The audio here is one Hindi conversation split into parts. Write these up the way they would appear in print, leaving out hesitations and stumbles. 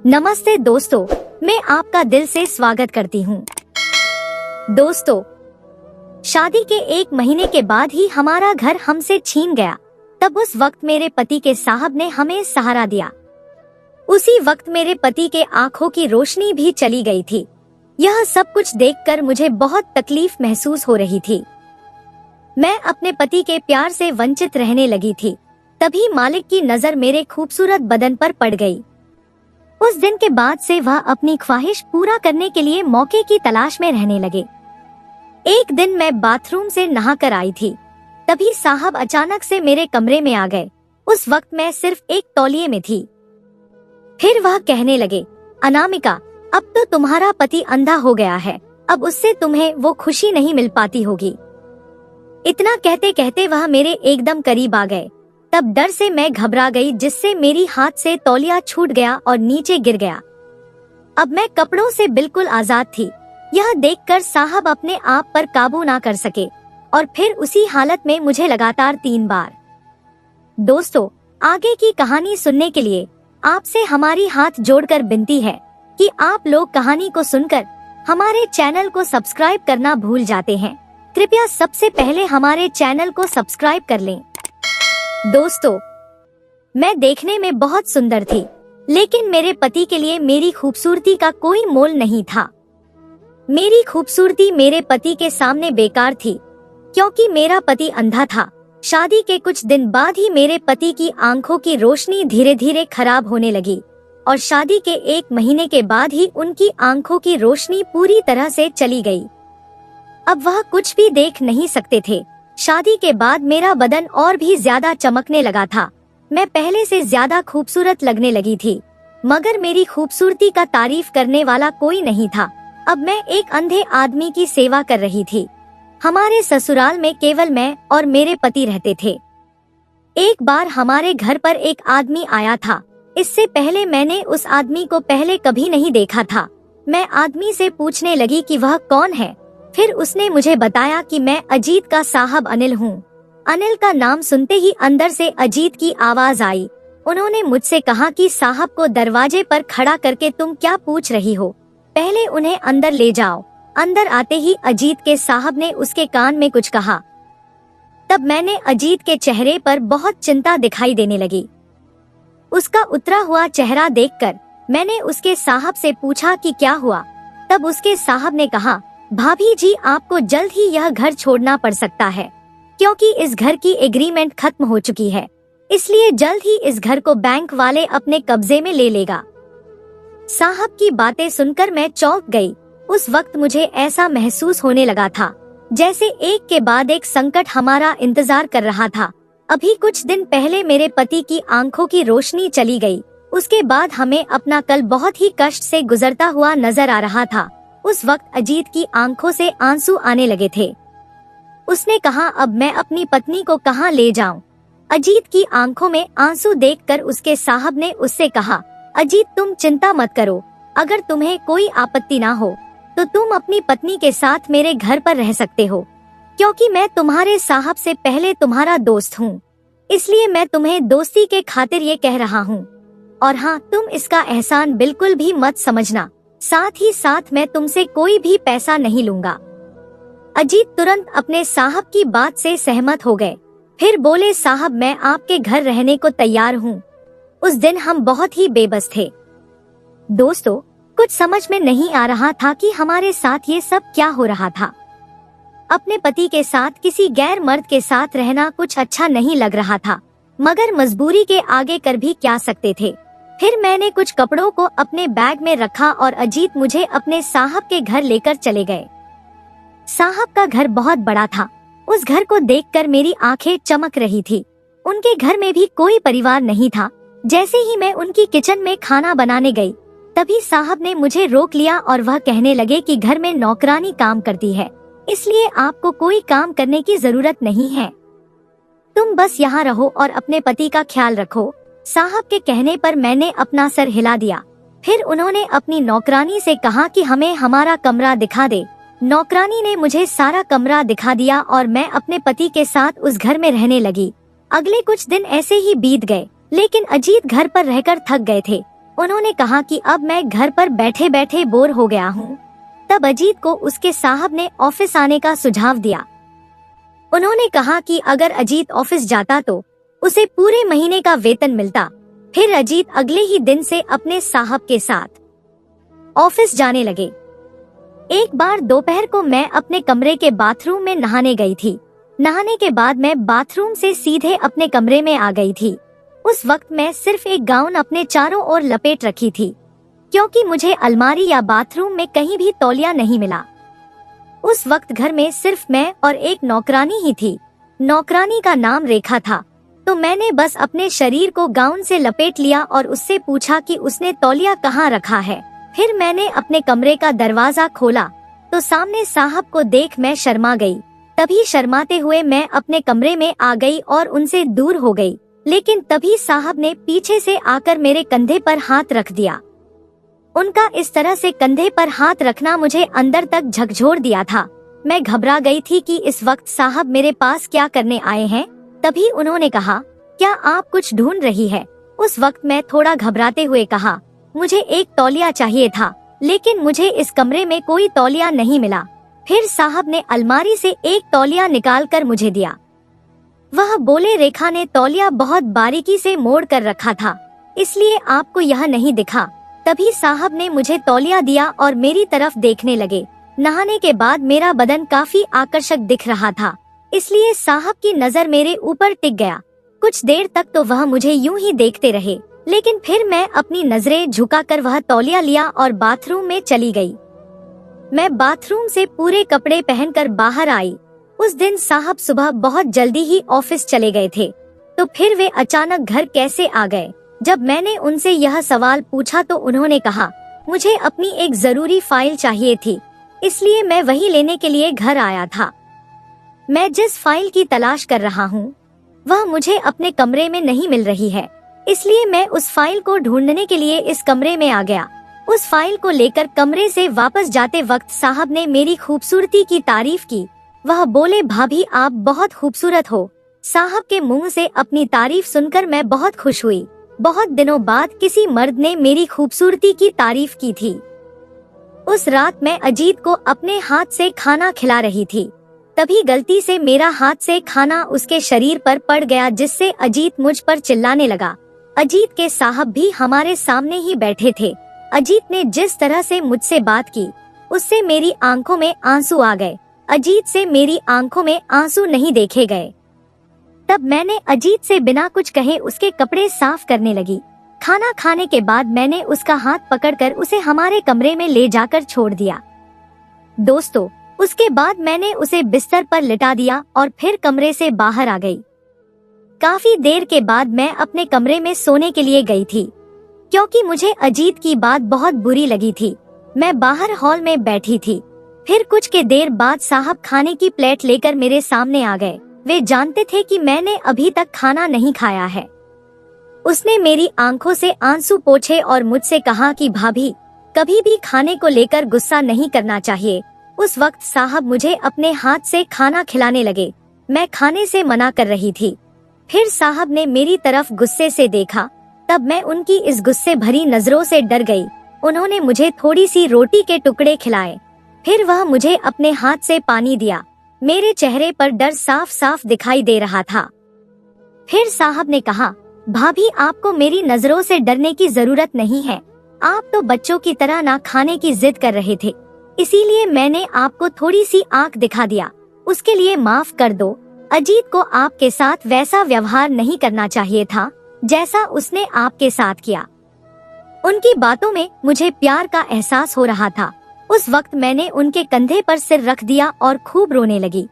नमस्ते दोस्तों, मैं आपका दिल से स्वागत करती हूँ। दोस्तों, शादी के 1 महीने के बाद ही हमारा घर हमसे छीन गया। तब उस वक्त मेरे पति के साहब ने हमें सहारा दिया। उसी वक्त मेरे पति के आंखों की रोशनी भी चली गई थी। यह सब कुछ देखकर मुझे बहुत तकलीफ महसूस हो रही थी। मैं अपने पति के प्यार से वंचित रहने लगी थी। तभी मालिक की नजर मेरे खूबसूरत बदन पर पड़ गई। उस दिन के बाद से वह अपनी ख्वाहिश पूरा करने के लिए मौके की तलाश में रहने लगे। एक दिन मैं बाथरूम से नहाकर आई थी। तभी साहब अचानक से मेरे कमरे में आ गए। उस वक्त मैं सिर्फ एक तौलिए में थी। फिर वह कहने लगे, अनामिका, अब तो तुम्हारा पति अंधा हो गया है, अब उससे तुम्हें वो खुशी नहीं मिल पाती होगी। इतना कहते कहते वह मेरे एकदम करीब आ गए। तब डर से मैं घबरा गई, जिससे मेरी हाथ से तौलिया छूट गया और नीचे गिर गया। अब मैं कपड़ों से बिल्कुल आजाद थी। यह देखकर साहब अपने आप पर काबू ना कर सके और फिर उसी हालत में मुझे लगातार 3 बार। दोस्तों, आगे की कहानी सुनने के लिए आपसे हमारी हाथ जोड़कर विनती है कि आप लोग कहानी को सुनकर हमारे चैनल को सब्सक्राइब करना भूल जाते हैं। कृपया सबसे पहले हमारे चैनल को सब्सक्राइब कर लें। दोस्तों, मैं देखने में बहुत सुंदर थी, लेकिन मेरे पति के लिए मेरी खूबसूरती का कोई मोल नहीं था। मेरी खूबसूरती मेरे पति के सामने बेकार थी, क्योंकि मेरा पति अंधा था। शादी के कुछ दिन बाद ही मेरे पति की आंखों की रोशनी धीरे धीरे खराब होने लगी और शादी के 1 महीने के बाद ही उनकी आंखों की रोशनी पूरी तरह से चली गई। अब वह कुछ भी देख नहीं सकते थे। शादी के बाद मेरा बदन और भी ज्यादा चमकने लगा था। मैं पहले से ज्यादा खूबसूरत लगने लगी थी, मगर मेरी खूबसूरती का तारीफ करने वाला कोई नहीं था। अब मैं एक अंधे आदमी की सेवा कर रही थी। हमारे ससुराल में केवल मैं और मेरे पति रहते थे। एक बार हमारे घर पर एक आदमी आया था। इससे पहले मैंने उस आदमी को पहले कभी नहीं देखा था। मैं आदमी से पूछने लगी कि वह कौन है। फिर उसने मुझे बताया कि मैं अजीत का साहब अनिल हूँ। अनिल का नाम सुनते ही अंदर से अजीत की आवाज आई। उन्होंने मुझसे कहा कि साहब को दरवाजे पर खड़ा करके तुम क्या पूछ रही हो, पहले उन्हें अंदर ले जाओ। अंदर आते ही अजीत के साहब ने उसके कान में कुछ कहा। तब मैंने अजीत के चेहरे पर बहुत चिंता दिखाई देने लगी। उसका उतरा हुआ चेहरा देखकर मैंने उसके साहब से पूछा कि क्या हुआ। तब उसके साहब ने कहा, भाभी जी, आपको जल्द ही यह घर छोड़ना पड़ सकता है, क्योंकि इस घर की एग्रीमेंट खत्म हो चुकी है। इसलिए जल्द ही इस घर को बैंक वाले अपने कब्जे में ले लेगा। साहब की बातें सुनकर मैं चौंक गई। उस वक्त मुझे ऐसा महसूस होने लगा था जैसे एक के बाद एक संकट हमारा इंतजार कर रहा था। अभी कुछ दिन पहले मेरे पति की आंखों की रोशनी चली गई। उसके बाद हमें अपना कल बहुत ही कष्ट से गुजरता हुआ नजर आ रहा था। उस वक्त अजीत की आंखों से आंसू आने लगे थे। उसने कहा, अब मैं अपनी पत्नी को कहाँ ले जाऊं? अजीत की आंखों में आंसू देखकर उसके साहब ने उससे कहा, अजीत, तुम चिंता मत करो। अगर तुम्हें कोई आपत्ति ना हो तो तुम अपनी पत्नी के साथ मेरे घर पर रह सकते हो, क्योंकि मैं तुम्हारे साहब से पहले तुम्हारा दोस्त हूँ। इसलिए मैं तुम्हें दोस्ती के खातिर ये कह रहा हूँ। और हाँ, तुम इसका एहसान बिल्कुल भी मत समझना। साथ ही साथ मैं तुमसे कोई भी पैसा नहीं लूंगा। अजीत तुरंत अपने साहब की बात से सहमत हो गए। फिर बोले, साहब, मैं आपके घर रहने को तैयार हूँ। उस दिन हम बहुत ही बेबस थे। दोस्तों, कुछ समझ में नहीं आ रहा था कि हमारे साथ ये सब क्या हो रहा था। अपने पति के साथ किसी गैर मर्द के साथ रहना कुछ अच्छा नहीं लग रहा था, मगर मजबूरी के आगे कर भी क्या सकते थे। फिर मैंने कुछ कपड़ों को अपने बैग में रखा और अजीत मुझे अपने साहब के घर लेकर चले गए। साहब का घर बहुत बड़ा था। उस घर को देखकर मेरी आंखें चमक रही थी। उनके घर में भी कोई परिवार नहीं था। जैसे ही मैं उनकी किचन में खाना बनाने गई, तभी साहब ने मुझे रोक लिया और वह कहने लगे कि घर में नौकरानी काम करती है, इसलिए आपको कोई काम करने की जरूरत नहीं है। तुम बस यहाँ रहो और अपने पति का ख्याल रखो। साहब के कहने पर मैंने अपना सर हिला दिया। फिर उन्होंने अपनी नौकरानी से कहा कि हमें हमारा कमरा दिखा दे। नौकरानी ने मुझे सारा कमरा दिखा दिया और मैं अपने पति के साथ उस घर में रहने लगी। अगले कुछ दिन ऐसे ही बीत गए, लेकिन अजीत घर पर रहकर थक गए थे। उन्होंने कहा कि अब मैं घर पर बैठे बैठे बोर हो गया हूँ। तब अजीत को उसके साहब ने ऑफिस आने का सुझाव दिया। उन्होंने कहा कि अगर अजीत ऑफिस जाता तो उसे पूरे महीने का वेतन मिलता। फिर अजीत अगले ही दिन से अपने साहब के साथ ऑफिस जाने लगे। एक बार दोपहर को मैं अपने कमरे के बाथरूम में नहाने गई थी। नहाने के बाद मैं बाथरूम से सीधे अपने कमरे में आ गई थी। उस वक्त मैं सिर्फ एक गाउन अपने चारों ओर लपेट रखी थी, क्योंकि मुझे अलमारी या बाथरूम में कहीं भी तौलिया नहीं मिला। उस वक्त घर में सिर्फ मैं और एक नौकरानी ही थी। नौकरानी का नाम रेखा था। तो मैंने बस अपने शरीर को गाउन से लपेट लिया और उससे पूछा कि उसने तौलिया कहाँ रखा है। फिर मैंने अपने कमरे का दरवाजा खोला तो सामने साहब को देख मैं शर्मा गई। तभी शर्माते हुए मैं अपने कमरे में आ गई और उनसे दूर हो गई। लेकिन तभी साहब ने पीछे से आकर मेरे कंधे पर हाथ रख दिया। उनका इस तरह से कंधे पर हाथ रखना मुझे अंदर तक झकझोर दिया था। मैं घबरा गई थी कि इस वक्त साहब मेरे पास क्या करने आए हैं। तभी उन्होंने कहा, क्या आप कुछ ढूंढ रही है? उस वक्त मैं थोड़ा घबराते हुए कहा, मुझे एक तौलिया चाहिए था, लेकिन मुझे इस कमरे में कोई तौलिया नहीं मिला। फिर साहब ने अलमारी से एक तौलिया निकाल कर मुझे दिया। वह बोले, रेखा ने तौलिया बहुत बारीकी से मोड़ कर रखा था, इसलिए आपको यह नहीं दिखा। तभी साहब ने मुझे तौलिया दिया और मेरी तरफ देखने लगे। नहाने के बाद मेरा बदन काफी आकर्षक दिख रहा था, इसलिए साहब की नजर मेरे ऊपर टिक गया। कुछ देर तक तो वह मुझे यूं ही देखते रहे, लेकिन फिर मैं अपनी नजरें झुकाकर वह तौलिया लिया और बाथरूम में चली गई। मैं बाथरूम से पूरे कपड़े पहनकर बाहर आई। उस दिन साहब सुबह बहुत जल्दी ही ऑफिस चले गए थे, तो फिर वे अचानक घर कैसे आ गए? जब मैंने उनसे यह सवाल पूछा तो उन्होंने कहा, मुझे अपनी एक जरूरी फाइल चाहिए थी, इसलिए मैं वही लेने के लिए घर आया था। मैं जिस फाइल की तलाश कर रहा हूँ वह मुझे अपने कमरे में नहीं मिल रही है, इसलिए मैं उस फाइल को ढूंढने के लिए इस कमरे में आ गया। उस फाइल को लेकर कमरे से वापस जाते वक्त साहब ने मेरी खूबसूरती की तारीफ की। वह बोले, भाभी आप बहुत खूबसूरत हो। साहब के मुंह से अपनी तारीफ सुनकर मैं बहुत खुश हुई। बहुत दिनों बाद किसी मर्द ने मेरी खूबसूरती की तारीफ की थी। उस रात मैं अजीत को अपने हाथ से खाना खिला रही थी, तभी गलती से मेरा हाथ से खाना उसके शरीर पर पड़ गया, जिससे अजीत मुझ पर चिल्लाने लगा। अजीत के साहब भी हमारे सामने ही बैठे थे। अजीत ने जिस तरह से मुझसे बात की उससे मेरी आंखों में आंसू आ गए। अजीत से मेरी आंखों में आंसू नहीं देखे गए। तब मैंने अजीत से बिना कुछ कहे उसके कपड़े साफ करने लगी। खाना खाने के बाद मैंने उसका हाथ पकड़कर उसे हमारे कमरे में ले जाकर छोड़ दिया। दोस्तों, उसके बाद मैंने उसे बिस्तर पर लिटा दिया और फिर कमरे से बाहर आ गई। काफी देर के बाद मैं अपने कमरे में सोने के लिए गई थी, क्योंकि मुझे अजीत की बात बहुत बुरी लगी थी। मैं बाहर हॉल में बैठी थी। फिर कुछ के देर बाद साहब खाने की प्लेट लेकर मेरे सामने आ गए। वे जानते थे कि मैंने अभी तक खाना नहीं खाया है। उसने मेरी आंखों से आंसू पोंछे और मुझसे कहा कि भाभी, कभी भी खाने को लेकर गुस्सा नहीं करना चाहिए। उस वक्त साहब मुझे अपने हाथ से खाना खिलाने लगे। मैं खाने से मना कर रही थी। फिर साहब ने मेरी तरफ गुस्से से देखा। तब मैं उनकी इस गुस्से भरी नजरों से डर गई। उन्होंने मुझे थोड़ी सी रोटी के टुकड़े खिलाए। फिर वह मुझे अपने हाथ से पानी दिया। मेरे चेहरे पर डर साफ साफ दिखाई दे रहा था। फिर साहब ने कहा, भाभी आपको मेरी नजरों से डरने की जरूरत नहीं है। आप तो बच्चों की तरह ना खाने की जिद कर रहे थे, इसीलिए मैंने आपको थोड़ी सी आंख दिखा दिया। उसके लिए माफ कर दो। अजीत को आपके साथ वैसा व्यवहार नहीं करना चाहिए था जैसा उसने आपके साथ किया। उनकी बातों में मुझे प्यार का एहसास हो रहा था। उस वक्त मैंने उनके कंधे पर सिर रख दिया और खूब रोने लगी।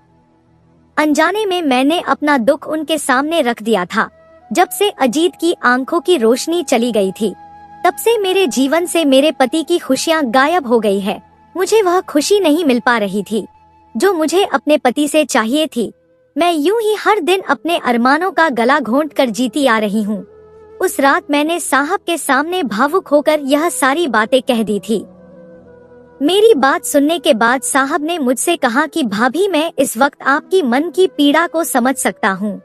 अनजाने में मैंने अपना दुख उनके सामने रख दिया था। जब से अजीत की आंखों की रोशनी चली गई थी, तब से मेरे जीवन से मेरे पति की खुशियाँ गायब हो गई है। मुझे वह खुशी नहीं मिल पा रही थी जो मुझे अपने पति से चाहिए थी। मैं यूं ही हर दिन अपने अरमानों का गला घोंट कर जीती आ रही हूँ। उस रात मैंने साहब के सामने भावुक होकर यह सारी बातें कह दी थी। मेरी बात सुनने के बाद साहब ने मुझसे कहा कि भाभी, मैं इस वक्त आपकी मन की पीड़ा को समझ सकता हूँ।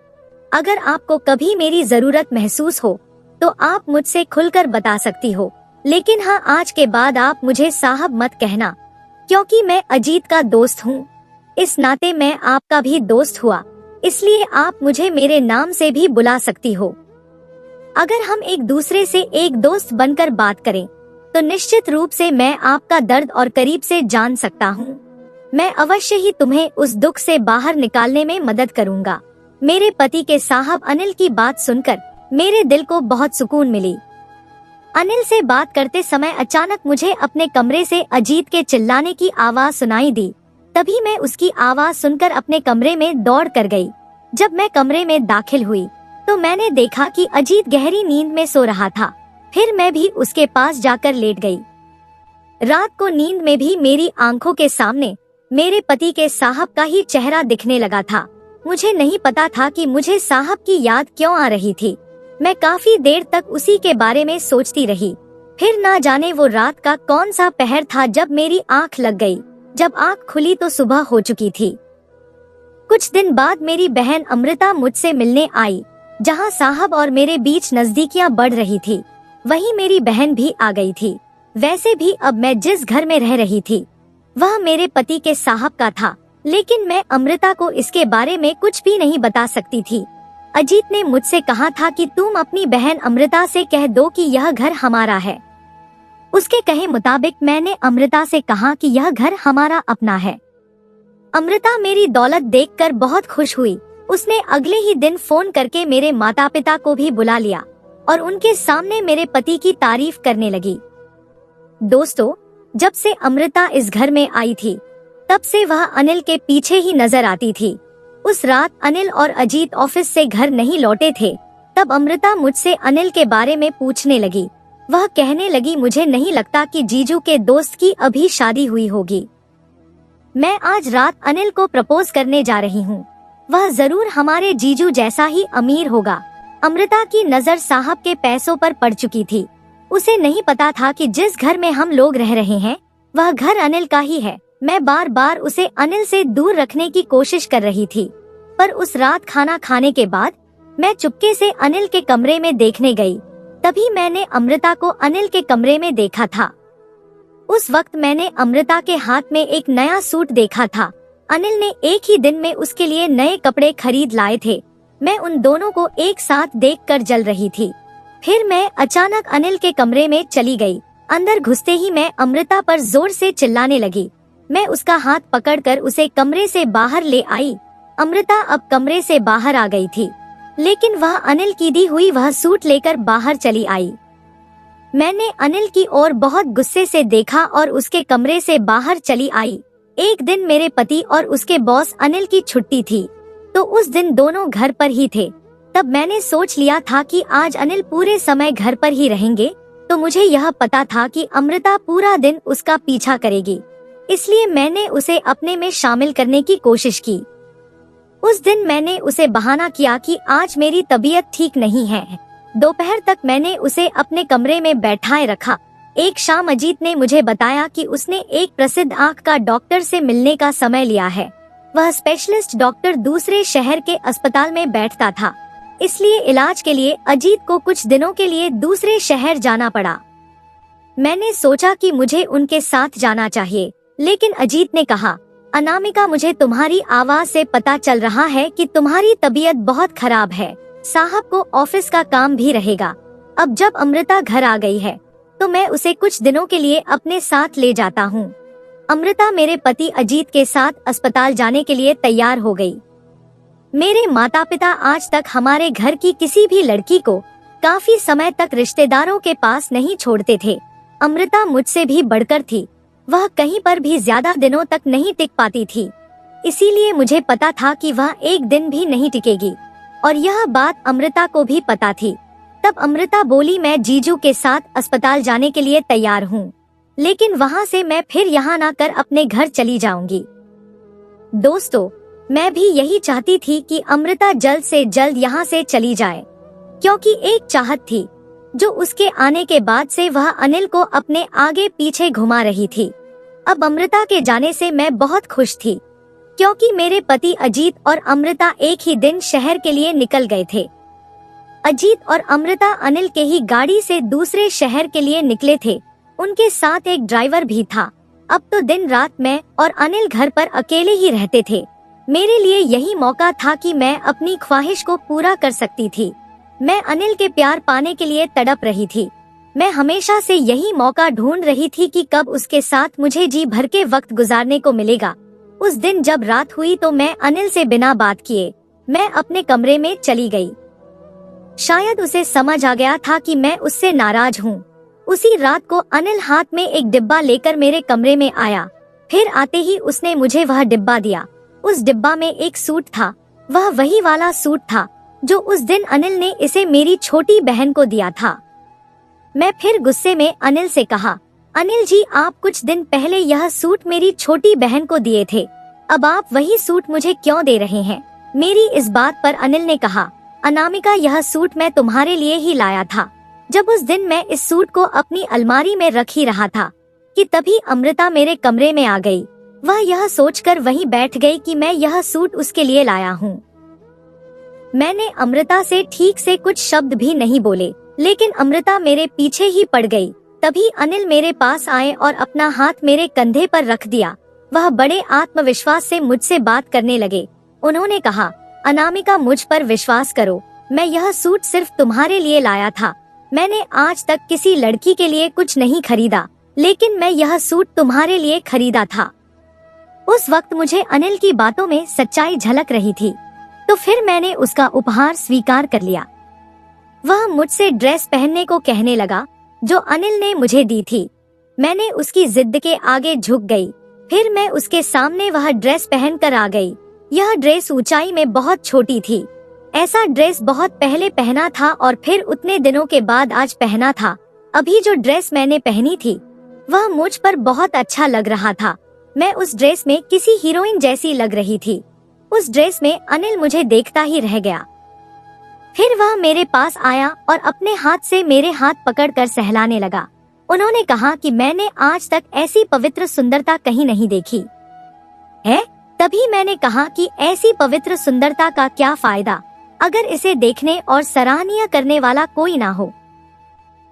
अगर आपको कभी मेरी जरूरत महसूस हो तो आप मुझसे खुलकर बता सकती हो, लेकिन हाँ, आज के बाद आप मुझे साहब मत कहना, क्योंकि मैं अजीत का दोस्त हूँ। इस नाते मैं आपका भी दोस्त हुआ, इसलिए आप मुझे मेरे नाम से भी बुला सकती हो। अगर हम एक दूसरे से एक दोस्त बनकर बात करें तो निश्चित रूप से मैं आपका दर्द और करीब से जान सकता हूँ। मैं अवश्य ही तुम्हें उस दुख से बाहर निकालने में मदद करूँगा। मेरे पति के साहब अनिल की बात सुनकर मेरे दिल को बहुत सुकून मिली। अनिल से बात करते समय अचानक मुझे अपने कमरे से अजीत के चिल्लाने की आवाज सुनाई दी। तभी मैं उसकी आवाज सुनकर अपने कमरे में दौड़ कर गई। जब मैं कमरे में दाखिल हुई तो मैंने देखा कि अजीत गहरी नींद में सो रहा था। फिर मैं भी उसके पास जाकर लेट गई। रात को नींद में भी मेरी आंखों के सामने मेरे पति के साहब का ही चेहरा दिखने लगा था। मुझे नहीं पता था कि मुझे साहब की याद क्यों आ रही थी। मैं काफी देर तक उसी के बारे में सोचती रही। फिर ना जाने वो रात का कौन सा पहर था जब मेरी आंख लग गई। जब आंख खुली तो सुबह हो चुकी थी। कुछ दिन बाद मेरी बहन अमृता मुझसे मिलने आई। जहां साहब और मेरे बीच नजदीकियां बढ़ रही थी, वहीं मेरी बहन भी आ गई थी। वैसे भी अब मैं जिस घर में रह रही थी वह मेरे पति के साहब का था, लेकिन मैं अमृता को इसके बारे में कुछ भी नहीं बता सकती थी। अजीत ने मुझसे कहा था कि तुम अपनी बहन अमृता से कह दो कि यह घर हमारा है। उसके कहे मुताबिक मैंने अमृता से कहा कि यह घर हमारा अपना है। अमृता मेरी दौलत देखकर बहुत खुश हुई। उसने अगले ही दिन फोन करके मेरे माता पिता को भी बुला लिया और उनके सामने मेरे पति की तारीफ करने लगी। दोस्तों, जब से अमृता इस घर में आई थी तब से वह अनिल के पीछे ही नजर आती थी। उस रात अनिल और अजीत ऑफिस से घर नहीं लौटे थे। तब अमृता मुझसे अनिल के बारे में पूछने लगी। वह कहने लगी, मुझे नहीं लगता कि जीजू के दोस्त की अभी शादी हुई होगी। मैं आज रात अनिल को प्रपोज करने जा रही हूँ। वह जरूर हमारे जीजू जैसा ही अमीर होगा। अमृता की नजर साहब के पैसों पर पड़ चुकी थी। उसे नहीं पता था कि जिस घर में हम लोग रह रहे हैं वह घर अनिल का ही है। मैं बार बार उसे अनिल से दूर रखने की कोशिश कर रही थी, पर उस रात खाना खाने के बाद मैं चुपके से अनिल के कमरे में देखने गई। तभी मैंने अमृता को अनिल के कमरे में देखा था। उस वक्त मैंने अमृता के हाथ में एक नया सूट देखा था। अनिल ने एक ही दिन में उसके लिए नए कपड़े खरीद लाए थे। मैं उन दोनों को एक साथ देखकर जल रही थी। फिर मैं अचानक अनिल के कमरे में चली गई। अंदर घुसते ही मैं अमृता पर जोर से चिल्लाने लगी। मैं उसका हाथ पकड़कर उसे कमरे से बाहर ले आई। अमृता अब कमरे से बाहर आ गई थी, लेकिन वह अनिल की दी हुई वह सूट लेकर बाहर चली आई। मैंने अनिल की ओर बहुत गुस्से से देखा और उसके कमरे से बाहर चली आई। एक दिन मेरे पति और उसके बॉस अनिल की छुट्टी थी, तो उस दिन दोनों घर पर ही थे। तब मैंने सोच लिया था कि आज अनिल पूरे समय घर पर ही रहेंगे, तो मुझे यह पता था कि अमृता पूरा दिन उसका पीछा करेगी, इसलिए मैंने उसे अपने में शामिल करने की कोशिश की। उस दिन मैंने उसे बहाना किया कि आज मेरी तबीयत ठीक नहीं है। दोपहर तक मैंने उसे अपने कमरे में बैठाए रखा। एक शाम अजीत ने मुझे बताया कि उसने एक प्रसिद्ध आंख का डॉक्टर से मिलने का समय लिया है। वह स्पेशलिस्ट डॉक्टर दूसरे शहर के अस्पताल में बैठता था, इसलिए इलाज के लिए अजीत को कुछ दिनों के लिए दूसरे शहर जाना पड़ा। मैंने सोचा कि मुझे उनके साथ जाना चाहिए, लेकिन अजीत ने कहा, अनामिका, मुझे तुम्हारी आवाज से पता चल रहा है कि तुम्हारी तबीयत बहुत खराब है। साहब को ऑफिस का काम भी रहेगा। अब जब अमृता घर आ गई है तो मैं उसे कुछ दिनों के लिए अपने साथ ले जाता हूँ। अमृता मेरे पति अजीत के साथ अस्पताल जाने के लिए तैयार हो गई। मेरे माता पिता आज तक हमारे घर की किसी भी लड़की को काफी समय तक रिश्तेदारों के पास नहीं छोड़ते थे। अमृता मुझसे भी बढ़कर थी। वह कहीं पर भी ज्यादा दिनों तक नहीं टिक पाती थी, इसीलिए मुझे पता था कि वह एक दिन भी नहीं टिकेगी, और यह बात अमृता को भी पता थी। तब अमृता बोली, मैं जीजू के साथ अस्पताल जाने के लिए तैयार हूँ, लेकिन वहाँ से मैं फिर यहाँ ना कर अपने घर चली जाऊंगी। दोस्तों, मैं भी यही चाहती थी कि अमृता जल्द से जल्द यहाँ से चली जाए, क्योंकि एक चाहत थी जो उसके आने के बाद से वह अनिल को अपने आगे पीछे घुमा रही थी। अब अमृता के जाने से मैं बहुत खुश थी, क्योंकि मेरे पति अजीत और अमृता एक ही दिन शहर के लिए निकल गए थे। अजीत और अमृता अनिल के ही गाड़ी से दूसरे शहर के लिए निकले थे। उनके साथ एक ड्राइवर भी था। अब तो दिन रात मैं और अनिल घर पर अकेले ही रहते थे। मेरे लिए यही मौका था कि मैं अपनी ख्वाहिश को पूरा कर सकती थी। मैं अनिल के प्यार पाने के लिए तड़प रही थी। मैं हमेशा से यही मौका ढूंढ रही थी कि कब उसके साथ मुझे जी भर के वक्त गुजारने को मिलेगा। उस दिन जब रात हुई तो मैं अनिल से बिना बात किए मैं अपने कमरे में चली गई। शायद उसे समझ आ गया था कि मैं उससे नाराज हूँ। उसी रात को अनिल हाथ में एक डिब्बा लेकर मेरे कमरे में आया। फिर आते ही उसने मुझे वह डिब्बा दिया। उस डिब्बा में एक सूट था। वह वही वाला सूट था जो उस दिन अनिल ने इसे मेरी छोटी बहन को दिया था। मैं फिर गुस्से में अनिल से कहा, अनिल जी, आप कुछ दिन पहले यह सूट मेरी छोटी बहन को दिए थे, अब आप वही सूट मुझे क्यों दे रहे हैं? मेरी इस बात पर अनिल ने कहा, अनामिका, यह सूट मैं तुम्हारे लिए ही लाया था। जब उस दिन मैं इस सूट को अपनी अलमारी में रख ही रहा था कि तभी अमृता मेरे कमरे में आ गई। वह यह सोचकर वहीं बैठ गई कि मैं यह सूट उसके लिए लाया हूँ। मैंने अमृता से ठीक से कुछ शब्द भी नहीं बोले, लेकिन अमृता मेरे पीछे ही पड़ गई। तभी अनिल मेरे पास आए और अपना हाथ मेरे कंधे पर रख दिया। वह बड़े आत्मविश्वास से मुझसे बात करने लगे। उन्होंने कहा, अनामिका, मुझ पर विश्वास करो, मैं यह सूट सिर्फ तुम्हारे लिए लाया था। मैंने आज तक किसी लड़की के लिए कुछ नहीं खरीदा, लेकिन मैं यह सूट तुम्हारे लिए खरीदा था। उस वक्त मुझे अनिल की बातों में सच्चाई झलक रही थी, तो फिर मैंने उसका उपहार स्वीकार कर लिया। वह मुझसे ड्रेस पहनने को कहने लगा जो अनिल ने मुझे दी थी। मैंने उसकी जिद के आगे झुक गई। फिर मैं उसके सामने वह ड्रेस पहनकर आ गई। यह ड्रेस ऊंचाई में बहुत छोटी थी। ऐसा ड्रेस बहुत पहले पहना था और फिर उतने दिनों के बाद आज पहना था। अभी जो ड्रेस मैंने पहनी थी वह मुझ पर बहुत अच्छा लग रहा था। मैं उस ड्रेस में किसी हीरोइन जैसी लग रही थी। उस ड्रेस में अनिल मुझे देखता ही रह गया। फिर वह मेरे पास आया और अपने हाथ से मेरे हाथ पकड़कर सहलाने लगा। उन्होंने कहा कि मैंने आज तक ऐसी पवित्र सुंदरता कहीं नहीं देखी है। तभी मैंने कहा कि ऐसी पवित्र सुंदरता का क्या फायदा अगर इसे देखने और सराहनीय करने वाला कोई ना हो।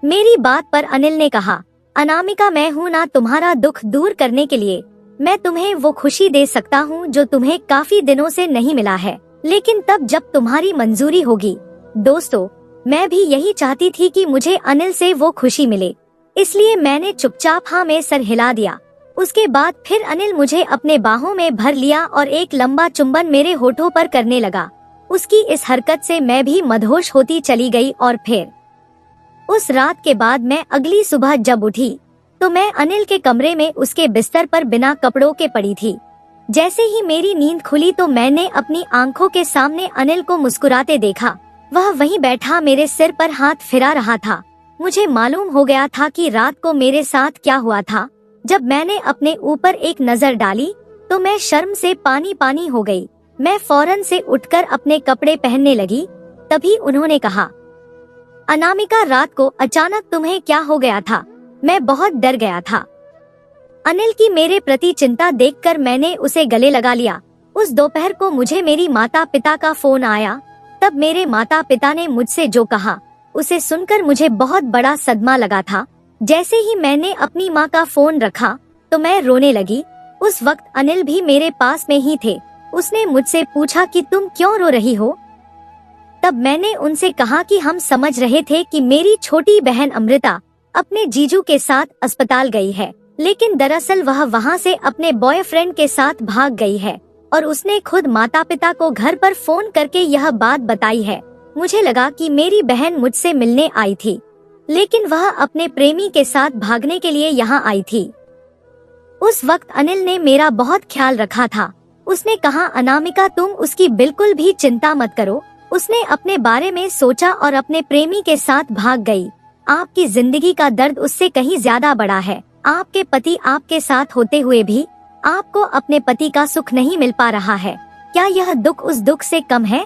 मेरी बात पर अनिल ने कहा, अनामिका, मैं हूँ ना तुम्हारा दुख दूर करने के लिए। मैं तुम्हें वो खुशी दे सकता हूँ जो तुम्हें काफी दिनों से नहीं मिला है, लेकिन तब जब तुम्हारी मंजूरी होगी। दोस्तों, मैं भी यही चाहती थी कि मुझे अनिल से वो खुशी मिले, इसलिए मैंने चुपचाप हाँ में सर हिला दिया। उसके बाद फिर अनिल मुझे अपने बाहों में भर लिया और एक लंबा चुंबन मेरे होठों पर करने लगा। उसकी इस हरकत से मैं भी मदहोश होती चली गई और फिर उस रात के बाद मैं अगली सुबह जब उठी तो मैं अनिल के कमरे में उसके बिस्तर पर बिना कपड़ों के पड़ी थी। जैसे ही मेरी नींद खुली तो मैंने अपनी आंखों के सामने अनिल को मुस्कुराते देखा। वह वहीं बैठा मेरे सिर पर हाथ फिरा रहा था। मुझे मालूम हो गया था कि रात को मेरे साथ क्या हुआ था। जब मैंने अपने ऊपर एक नजर डाली तो मैं शर्म से पानी पानी हो गई। मैं फौरन से उठकर अपने कपड़े पहनने लगी। तभी उन्होंने कहा, अनामिका, रात को अचानक तुम्हें क्या हो गया था? मैं बहुत डर गया था। अनिल की मेरे प्रति चिंता देखकर मैंने उसे गले लगा लिया। उस दोपहर को मुझे मेरी माता पिता का फोन आया। तब मेरे माता पिता ने मुझसे जो कहा उसे सुनकर मुझे बहुत बड़ा सदमा लगा था। जैसे ही मैंने अपनी माँ का फोन रखा तो मैं रोने लगी। उस वक्त अनिल भी मेरे पास में ही थे। उसने मुझसे पूछा कि तुम क्यों रो रही हो? तब मैंने उनसे कहा कि हम समझ रहे थे कि मेरी छोटी बहन अमृता अपने जीजू के साथ अस्पताल गई है, लेकिन दरअसल वह वहाँ से अपने बॉयफ्रेंड के साथ भाग गई है और उसने खुद माता पिता को घर पर फोन करके यह बात बताई है। मुझे लगा कि मेरी बहन मुझसे मिलने आई थी, लेकिन वह अपने प्रेमी के साथ भागने के लिए यहाँ आई थी। उस वक्त अनिल ने मेरा बहुत ख्याल रखा था। उसने कहा, अनामिका, तुम उसकी बिल्कुल भी चिंता मत करो। उसने अपने बारे में सोचा और अपने प्रेमी के साथ भाग गई। आपकी जिंदगी का दर्द उससे कहीं ज्यादा बड़ा है। आपके पति आपके साथ होते हुए भी आपको अपने पति का सुख नहीं मिल पा रहा है। क्या यह दुख उस दुख से कम है?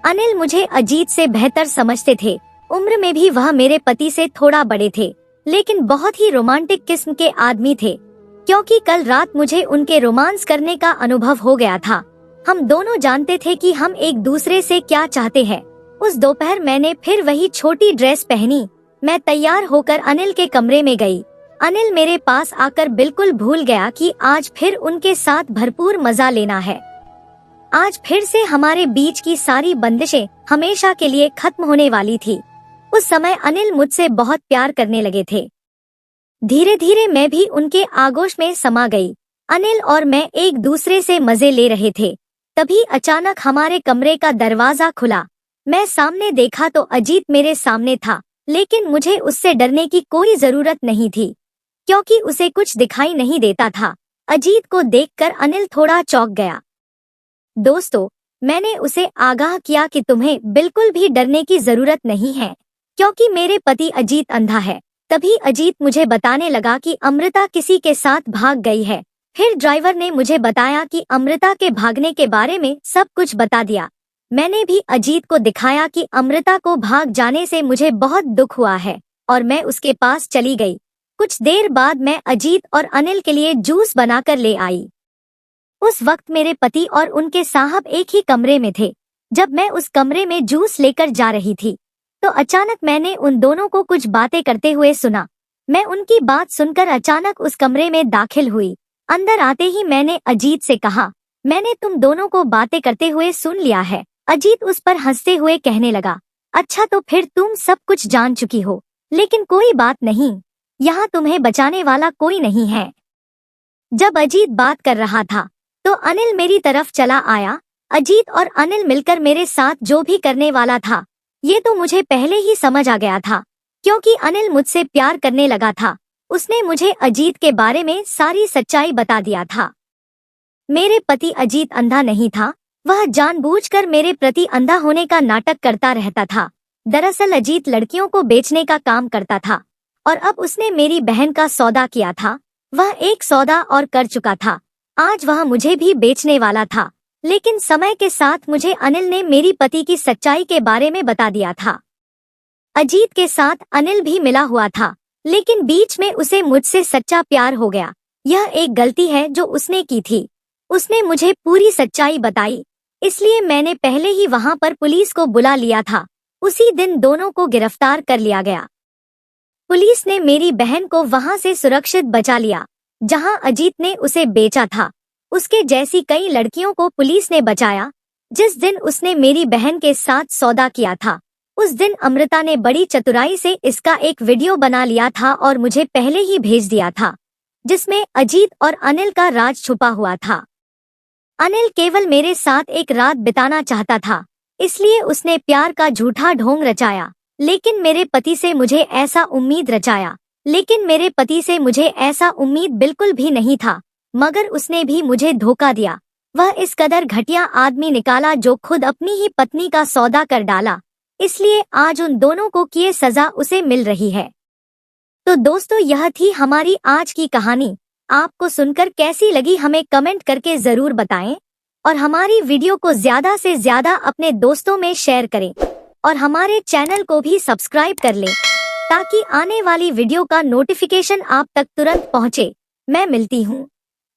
अनिल मुझे अजीत से बेहतर समझते थे। उम्र में भी वह मेरे पति से थोड़ा बड़े थे, लेकिन बहुत ही रोमांटिक किस्म के आदमी थे, क्योंकि कल रात मुझे उनके रोमांस करने का अनुभव हो गया था। हम दोनों जानते थे कि हम एक दूसरे से क्या चाहते हैं। उस दोपहर मैंने फिर वही छोटी ड्रेस पहनी। मैं तैयार होकर अनिल के कमरे में गई। अनिल मेरे पास आकर बिल्कुल भूल गया कि आज फिर उनके साथ भरपूर मजा लेना है। आज फिर से हमारे बीच की सारी बंदिशें हमेशा के लिए खत्म होने वाली थी। उस समय अनिल मुझसे बहुत प्यार करने लगे थे। धीरे धीरे मैं भी उनके आगोश में समा गई। अनिल और मैं एक दूसरे से मजे ले रहे थे। तभी अचानक हमारे कमरे का दरवाजा खुला। मैं सामने देखा तो अजीत मेरे सामने था, लेकिन मुझे उससे डरने की कोई जरूरत नहीं थी, क्योंकि उसे कुछ दिखाई नहीं देता था। अजीत को देखकर अनिल थोड़ा चौंक गया। दोस्तों, मैंने उसे आगाह किया कि तुम्हें बिल्कुल भी डरने की जरूरत नहीं है, क्योंकि मेरे पति अजीत अंधा है। तभी अजीत मुझे बताने लगा कि अमृता किसी के साथ भाग गई है। फिर ड्राइवर ने मुझे बताया कि अमृता के भागने के बारे में सब कुछ बता दिया। मैंने भी अजीत को दिखाया कि अमृता को भाग जाने से मुझे बहुत दुख हुआ है, और मैं उसके पास चली गई। कुछ देर बाद मैं अजीत और अनिल के लिए जूस बनाकर ले आई। उस वक्त मेरे पति और उनके साहब एक ही कमरे में थे। जब मैं उस कमरे में जूस लेकर जा रही थी, तो अचानक मैंने उन दोनों को कुछ बातें करते हुए सुना। मैं उनकी बात सुनकर अचानक उस कमरे में दाखिल हुई। अंदर आते ही मैंने अजीत से कहा, मैंने तुम दोनों को बातें करते हुए सुन लिया है। अजीत उस पर हंसते हुए कहने लगा, अच्छा तो फिर तुम सब कुछ जान चुकी हो, लेकिन कोई बात नहीं, यहाँ तुम्हें बचाने वाला कोई नहीं है। जब अजीत बात कर रहा था तो अनिल मेरी तरफ चला आया। अजीत और अनिल मिलकर मेरे साथ जो भी करने वाला था, ये तो मुझे पहले ही समझ आ गया था, क्योंकि अनिल मुझसे प्यार करने लगा था। उसने मुझे अजीत के बारे में सारी सच्चाई बता दिया था। मेरे पति अजीत अंधा नहीं था, वह जानबूझकर मेरे प्रति अंधा होने का नाटक करता रहता था। दरअसल अजीत लड़कियों को बेचने का काम करता था, और अब उसने मेरी बहन का सौदा किया था। वह एक सौदा और कर चुका था। आज वह मुझे भी बेचने वाला था, लेकिन समय के साथ मुझे अनिल ने मेरी पति की सच्चाई के बारे में बता दिया था। अजीत के साथ अनिल भी मिला हुआ था, लेकिन बीच में उसे मुझसे सच्चा प्यार हो गया। यह एक गलती है जो उसने की थी। उसने मुझे पूरी सच्चाई बताई, इसलिए मैंने पहले ही वहां पर पुलिस को बुला लिया था। उसी दिन दोनों को गिरफ्तार कर लिया गया। पुलिस ने मेरी बहन को वहां से सुरक्षित बचा लिया, जहां अजीत ने उसे बेचा था। उसके जैसी कई लड़कियों को पुलिस ने बचाया। जिस दिन उसने मेरी बहन के साथ सौदा किया था, उस दिन अमृता ने बड़ी चतुराई से इसका एक वीडियो बना लिया था और मुझे पहले ही भेज दिया था, जिसमें अजीत और अनिल का राज छुपा हुआ था। अनिल केवल मेरे साथ एक रात बिताना चाहता था, इसलिए उसने प्यार का झूठा ढोंग रचाया, लेकिन मेरे पति से मुझे ऐसा उम्मीद बिल्कुल भी नहीं था। मगर उसने भी मुझे धोखा दिया। वह इस कदर घटिया आदमी निकाला जो खुद अपनी ही पत्नी का सौदा कर डाला। इसलिए आज उन दोनों को किए सजा उसे मिल रही है। तो दोस्तों, यह थी हमारी आज की कहानी। आपको सुनकर कैसी लगी हमें कमेंट करके जरूर बताएं, और हमारी वीडियो को ज्यादा से ज्यादा अपने दोस्तों में शेयर करें, और हमारे चैनल को भी सब्सक्राइब कर लें, ताकि आने वाली वीडियो का नोटिफिकेशन आप तक तुरंत पहुंचे। मैं मिलती हूं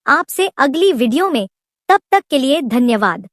आपसे अगली वीडियो में। तब तक के लिए धन्यवाद।